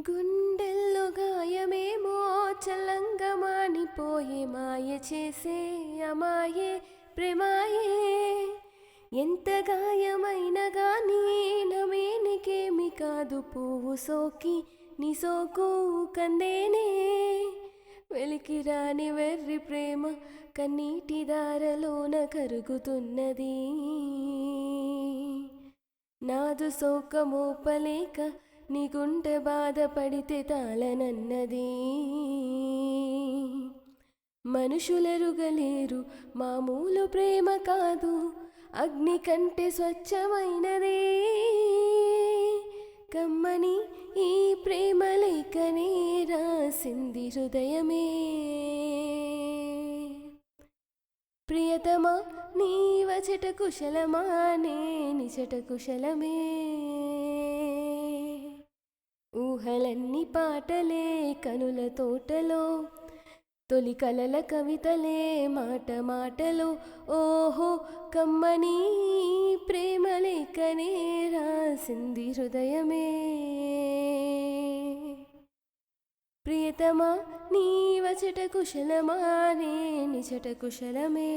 గుండెల్లో గాయమేమో చల్లంగా మానిపోయే మాయ చేసే అమాయే ప్రేమాయే ఎంత గాయమైన గానీ నమేనికేమి కాదు పువ్వు సోకి నీ సోకు కందేనే వెలికి రాని వెర్రి ప్రేమ కన్నీటి దారలోన కరుగుతున్నది నాదు సోక మోపలేక నీ గుండె బాధపడితే తాళనన్నది మనుషులెరుగలేరు మామూలు ప్రేమ కాదు అగ్ని కంటే స్వచ్ఛమైనది కమ్మని ఈ ప్రేమ లేఖనే రాసింది హృదయమే ప్రియతమా నీ వచట కుశలమా నే నిచట కుశలమే ఊహలన్నీ పాటలే కనుల తోటలో తొలి కలల కవితలే మాట మాటలో ఓహో కమ్మని ప్రేమ లేఖనే రాసింది హృదయమే ప్రియతమా నీ వచట కుశలమా నే నిచట కుశలమే